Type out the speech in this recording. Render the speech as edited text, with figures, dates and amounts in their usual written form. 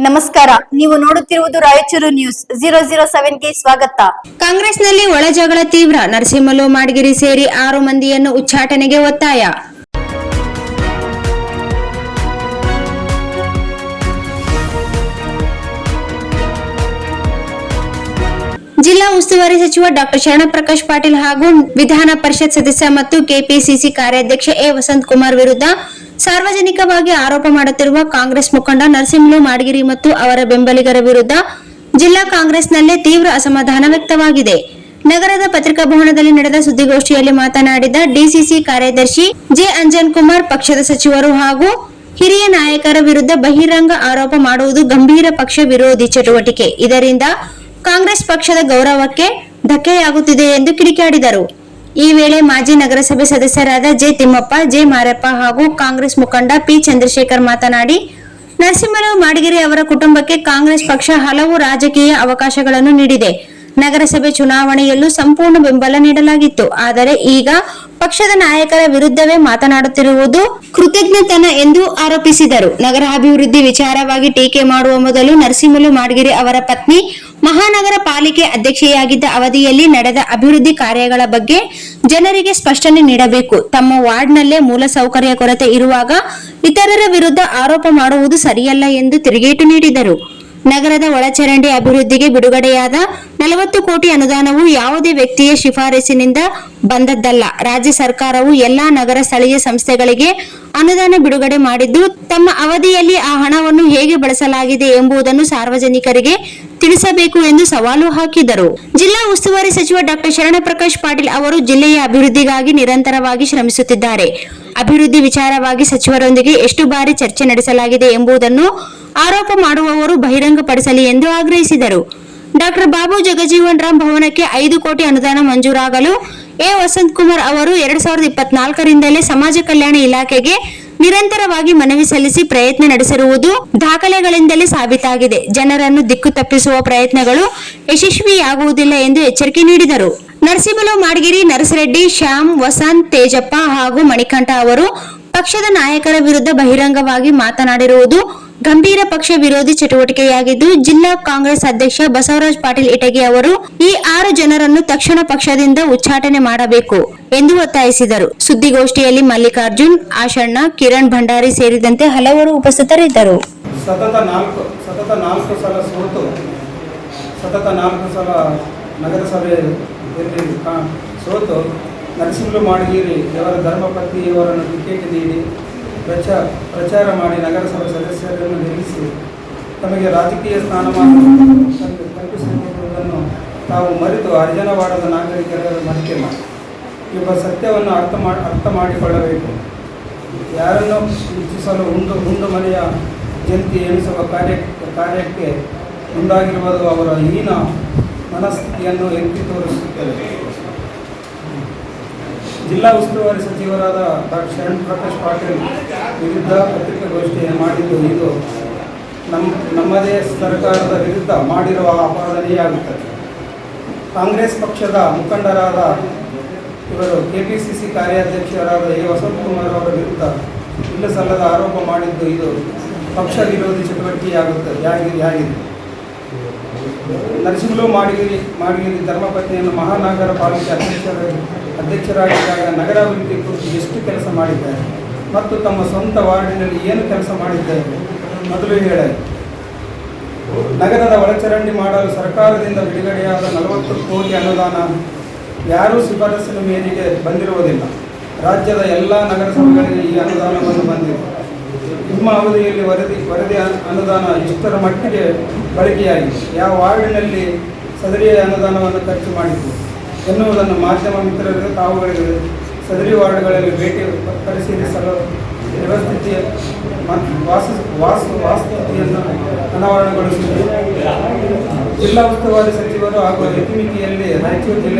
ನಮಸ್ಕಾರ, ನೀವು ನೋಡುತ್ತಿರುವುದು ರಾಯಚೂರು ನ್ಯೂಸ್ 007ಗೆ ಸ್ವಾಗತ. ಕಾಂಗ್ರೆಸ್ನಲ್ಲಿ ಒಳಜಗಳ ತೀವ್ರ. ನರಸಿಂಹಲು ಮಾಡಗಿರಿ ಸೇರಿ 6 ಮಂದಿಯನ್ನು ಉಚ್ಚಾಟನೆಗೆ ಒತ್ತಾಯ. ಜಿಲ್ಲಾ ಉಸ್ತುವಾರಿ ಸಚಿವ ಡಾ ಶರಣಪ್ರಕಾಶ್ ಪಾಟೀಲ್ ಹಾಗೂ ವಿಧಾನ ಪರಿಷತ್ ಸದಸ್ಯ ಮತ್ತು ಕೆಪಿಸಿಸಿ ಕಾರ್ಯಾಧ್ಯಕ್ಷ ಎ ವಸಂತಕುಮಾರ್ ವಿರುದ್ಧ ಸಾರ್ವಜನಿಕವಾಗಿ ಆರೋಪ ಮಾಡುತ್ತಿರುವ ಕಾಂಗ್ರೆಸ್ ಮುಖಂಡ ನರಸಿಂಹಲು ಮಾಡಗಿರಿ ಮತ್ತು ಅವರ ಬೆಂಬಲಿಗರ ವಿರುದ್ಧ ಜಿಲ್ಲಾ ಕಾಂಗ್ರೆಸ್ನಲ್ಲೇ ತೀವ್ರ ಅಸಮಾಧಾನ ವ್ಯಕ್ತವಾಗಿದೆ. ನಗರದ ಪತ್ರಿಕಾ ಭವನದಲ್ಲಿ ನಡೆದ ಸುದ್ದಿಗೋಷ್ಠಿಯಲ್ಲಿ ಮಾತನಾಡಿದ ಡಿಸಿಸಿ ಕಾರ್ಯದರ್ಶಿ ಜೆ ಅಂಜನ್ ಕುಮಾರ್, ಪಕ್ಷದ ಸಚಿವರು ಹಾಗೂ ಹಿರಿಯ ನಾಯಕರ ವಿರುದ್ಧ ಬಹಿರಂಗ ಆರೋಪ ಮಾಡುವುದು ಗಂಭೀರ ಪಕ್ಷ ವಿರೋಧಿ ಚಟುವಟಿಕೆ. ಇದರಿಂದ ಕಾಂಗ್ರೆಸ್ ಪಕ್ಷದ ಗೌರವಕ್ಕೆ ಧಕ್ಕೆಯಾಗುತ್ತಿದೆ ಎಂದು ಕಿಡಿಕಾರಿದರು. ಈ ವೇಳೆ ಮಾಜಿ ನಗರಸಭೆ ಸದಸ್ಯರಾದ ಜೆ ತಿಮ್ಮಪ್ಪ, ಜೆ ಮಾರಪ್ಪ ಹಾಗೂ ಕಾಂಗ್ರೆಸ್ ಮುಖಂಡ ಪಿ ಚಂದ್ರಶೇಖರ್ ಮಾತನಾಡಿ, ನರಸಿಂಹಲು ಮಾಡಗಿರಿ ಅವರ ಕುಟುಂಬಕ್ಕೆ ಕಾಂಗ್ರೆಸ್ ಪಕ್ಷ ಹಲವು ರಾಜಕೀಯ ಅವಕಾಶಗಳನ್ನು ನೀಡಿದೆ. ನಗರಸಭೆ ಚುನಾವಣೆಯಲ್ಲೂ ಸಂಪೂರ್ಣ ಬೆಂಬಲ ನೀಡಲಾಗಿತ್ತು. ಆದರೆ ಈಗ ಪಕ್ಷದ ನಾಯಕರ ವಿರುದ್ಧವೇ ಮಾತನಾಡುತ್ತಿರುವುದು ಕೃತಜ್ಞತನ ಎಂದು ಆರೋಪಿಸಿದರು. ನಗರ ಅಭಿವೃದ್ಧಿ ವಿಚಾರವಾಗಿ ಟೀಕೆ ಮಾಡುವ ಮೊದಲು ನರಸಿಂಹಲು ಮಾಡಗಿರಿ ಅವರ ಪತ್ನಿ ಮಹಾನಗರ ಪಾಲಿಕೆ ಅಧ್ಯಕ್ಷೆಯಾಗಿದ್ದ ಅವಧಿಯಲ್ಲಿ ನಡೆದ ಅಭಿವೃದ್ಧಿ ಕಾರ್ಯಗಳ ಬಗ್ಗೆ ಜನರಿಗೆ ಸ್ಪಷ್ಟನೆ ನೀಡಬೇಕು. ತಮ್ಮ ವಾರ್ಡ್ನಲ್ಲೇ ಮೂಲಸೌಕರ್ಯ ಕೊರತೆ ಇರುವಾಗ ಇತರರ ವಿರುದ್ಧ ಆರೋಪ ಮಾಡುವುದು ಸರಿಯಲ್ಲ ಎಂದು ತಿರುಗೇಟು ನೀಡಿದರು. ನಗರದ ಒಳಚರಂಡಿ ಅಭಿವೃದ್ಧಿಗೆ ಬಿಡುಗಡೆಯಾದ 40 ಕೋಟಿ ಅನುದಾನವು ಯಾವುದೇ ವ್ಯಕ್ತಿಯ ಶಿಫಾರಸಿನಿಂದ ಬಂದದ್ದಲ್ಲ. ರಾಜ್ಯ ಸರ್ಕಾರವು ಎಲ್ಲಾ ನಗರ ಸ್ಥಳೀಯ ಸಂಸ್ಥೆಗಳಿಗೆ ಅನುದಾನ ಬಿಡುಗಡೆ ಮಾಡಿದ್ದು, ತಮ್ಮ ಅವಧಿಯಲ್ಲಿ ಆ ಹಣವನ್ನು ಹೇಗೆ ಬಳಸಲಾಗಿದೆ ಎಂಬುದನ್ನು ಸಾರ್ವಜನಿಕರಿಗೆ ತಿಳಿಸಬೇಕು ಎಂದು ಸವಾಲು ಹಾಕಿದರು. ಜಿಲ್ಲಾ ಉಸ್ತುವಾರಿ ಸಚಿವ ಡಾ ಶರಣಪ್ರಕಾಶ್ ಪಾಟೀಲ್ ಅವರು ಜಿಲ್ಲೆಯ ಅಭಿವೃದ್ಧಿಗಾಗಿ ನಿರಂತರವಾಗಿ ಶ್ರಮಿಸುತ್ತಿದ್ದಾರೆ. ಅಭಿವೃದ್ಧಿ ವಿಚಾರವಾಗಿ ಸಚಿವರೊಂದಿಗೆ ಎಷ್ಟು ಬಾರಿ ಚರ್ಚೆ ನಡೆಸಲಾಗಿದೆ ಎಂಬುದನ್ನು ಆರೋಪ ಮಾಡುವವರು ಬಹಿರಂಗಪಡಿಸಲಿ ಎಂದು ಆಗ್ರಹಿಸಿದರು. ಡಾ ಬಾಬು ಜಗಜೀವನ್ ರಾಮ್ ಭವನಕ್ಕೆ 5 ಕೋಟಿ ಅನುದಾನ ಮಂಜೂರಾಗಲು ಎ ವಸಂತಕುಮಾರ್ ಅವರು 2024ರಿಂದಲೇ ಸಮಾಜ ಕಲ್ಯಾಣ ಇಲಾಖೆಗೆ ನಿರಂತರವಾಗಿ ಮನವಿ ಸಲ್ಲಿಸಿ ಪ್ರಯತ್ನ ನಡೆಸಿರುವುದು ದಾಖಲೆಗಳಿಂದಲೇ ಸಾಬೀತಾಗಿದೆ. ಜನರನ್ನು ದಿಕ್ಕು ತಪ್ಪಿಸುವ ಪ್ರಯತ್ನಗಳು ಯಶಸ್ವಿಯಾಗುವುದಿಲ್ಲ ಎಂದು ಎಚ್ಚರಿಕೆ ನೀಡಿದರು. ನರಸಿಂಹಲು ಮಾಡಗಿರಿ, ನರಸರೆಡ್ಡಿ, ಶ್ಯಾಮ್, ವಸಂತ್, ತೇಜಪ್ಪ ಹಾಗೂ ಮಣಿಕಂಠ ಅವರು ಪಕ್ಷದ ನಾಯಕರ ವಿರುದ್ಧ ಬಹಿರಂಗವಾಗಿ ಮಾತನಾಡಿರುವುದು ಗಂಭೀರ ಪಕ್ಷ ವಿರೋಧಿ ಚಟುವಟಿಕೆಯಾಗಿದ್ದು, ಜಿಲ್ಲಾ ಕಾಂಗ್ರೆಸ್ ಅಧ್ಯಕ್ಷ ಬಸವರಾಜ ಪಾಟೀಲ್ ಇಟಗಿ ಅವರು ಈ 6 ಜನರನ್ನು ತಕ್ಷಣ ಪಕ್ಷದಿಂದ ಉಚ್ಚಾಟನೆ ಮಾಡಬೇಕು ಎಂದು ಒತ್ತಾಯಿಸಿದರು. ಸುದ್ದಿಗೋಷ್ಠಿಯಲ್ಲಿ ಮಲ್ಲಿಕಾರ್ಜುನ್, ಆಶಣ್ಣ, ಕಿರಣ್ ಭಂಡಾರಿ ಸೇರಿದಂತೆ ಹಲವರು ಉಪಸ್ಥಿತರಿದ್ದರು. ಸತತ 4 ಸಲ ಸೋತು, ಸತತ 4 ಸಲ ನಗರಸಭೆಯಲ್ಲಿ ಸೋತು ನರಸಿಂಹಲು ಮಾಡಗಿರಿ ಅವರ ಧರ್ಮಪತ್ನಿಯವರನ್ನು ಟಿಕೆಟ್ ನೀಡಿ ಪ್ರಚಾರ ಮಾಡಿ ನಗರಸಭೆ ಸದಸ್ಯರನ್ನು ನಿಲ್ಲಿಸಿ ತಮಗೆ ರಾಜಕೀಯ ಸ್ಥಾನಮಾನ ಕಲ್ಪಿಸಿರುವುದನ್ನು ತಾವು ಮರೆತು ಹರಿಜನವಾಡದ ನಾಗರಿಕರ ಮರೆತಿಲ್ಲ. ಎಂಬ ಸತ್ಯವನ್ನು ಅರ್ಥ ಮಾಡಿಕೊಳ್ಳಬೇಕು. ಯಾರನ್ನು ಇಚ್ಛಿಸಲು ಹುಂಡು ಮನೆಯ ಜಂತಿ ಎಣಿಸುವ ಕಾರ್ಯಕ್ಕೆ ಮುಂದಾಗಿರುವುದು ಅವರ ಹೀನ ಮನಸ್ಥಿತಿಯನ್ನು ಎತ್ತಿ ತೋರಿಸುತ್ತದೆ. ಜಿಲ್ಲಾ ಉಸ್ತುವಾರಿ ಸಚಿವರಾದ ಡಾ ಶರಣಪ್ರಕಾಶ್ ಪಾಟೀಲ್ ವಿರುದ್ಧ ಪತ್ರಿಕಾಗೋಷ್ಠಿ ಮಾಡಿದ್ದು ಇದು ನಮ್ಮದೇ ಸರ್ಕಾರದ ವಿರುದ್ಧ ಮಾಡಿರುವ ಅಪಾದನೆಯಾಗುತ್ತದೆ. ಕಾಂಗ್ರೆಸ್ ಪಕ್ಷದ ಮುಖಂಡರಾದ ಇವರು ಕೆಪಿಸಿಸಿ ಕಾರ್ಯಾಧ್ಯಕ್ಷರಾದ ಎ ವಸಂತಕುಮಾರ್ ಅವರ ವಿರುದ್ಧ ಇಲ್ಲ ಸಲ್ಲದ ಆರೋಪ ಮಾಡಿದ್ದು ಇದು ಪಕ್ಷ ವಿರೋಧಿ ಚಟುವಟಿಕೆಯಾಗಿದೆ. ನರಸಿಂಹಲು ಮಾಡಗಿರಿ ಧರ್ಮಪತ್ನಿಯನ್ನು ಮಹಾನಗರ ಪಾಲಿಕೆ ಅಧ್ಯಕ್ಷರಾಗಿದ್ದಾಗ ನಗರಾಭಿವೃದ್ಧಿ ಕುರಿತು ಎಷ್ಟು ಕೆಲಸ ಮಾಡಿದ್ದಾರೆ ಮತ್ತು ತಮ್ಮ ಸ್ವಂತ ವಾರ್ಡಿನಲ್ಲಿ ಏನು ಕೆಲಸ ಮಾಡಿದ್ದಾರೆ ಮೊದಲು ಹೇಳಲಿ. ನಗರದ ಒಳಚರಂಡಿ ಮಾಡಲು ಸರ್ಕಾರದಿಂದ ಬಿಡುಗಡೆಯಾದ 40 ಕೋಟಿ ಅನುದಾನ ಯಾರೂ ಶಿಫಾರಸಿನ ಮೇರೆಗೆ ಬಂದಿರುವುದಿಲ್ಲ. ರಾಜ್ಯದ ಎಲ್ಲ ನಗರಸಭೆಗಳಿಗೆ ಈ ಅನುದಾನವನ್ನು ಬಂದಿದೆ. ನಿಮ್ಮ ಅವಧಿಯಲ್ಲಿ ವರದಿ ಅನುದಾನ ಎಷ್ಟರ ಮಟ್ಟಿಗೆ ಬಳಕೆಯಾಗಿದೆ, ಯಾವ ವಾರ್ಡಿನಲ್ಲಿ ಸದರಿಯ ಅನುದಾನವನ್ನು ಖರ್ಚು ಮಾಡಿತ್ತು ಎನ್ನುವುದನ್ನು ಮಾಧ್ಯಮ ಮಿತ್ರರಿಗೆ ತಾವುಗಳಿಗೆ ಸದರಿ ವಾರ್ಡ್ಗಳಲ್ಲಿ ಭೇಟಿ ಪರಿಶೀಲಿಸಲು ವ್ಯವಸ್ಥಿತಿಯ ವಾಸ್ತುಸ್ಥಿತಿಯನ್ನು ಅನಾವರಣಗೊಳಿಸಿದೆ. ಜಿಲ್ಲಾ ಉಸ್ತುವಾರಿ ಸಚಿವರು ಹಾಗೂ ಇತಿಮಿತಿಯಲ್ಲಿ ರಾಯಚೂರು ಜಿಲ್ಲೆಯ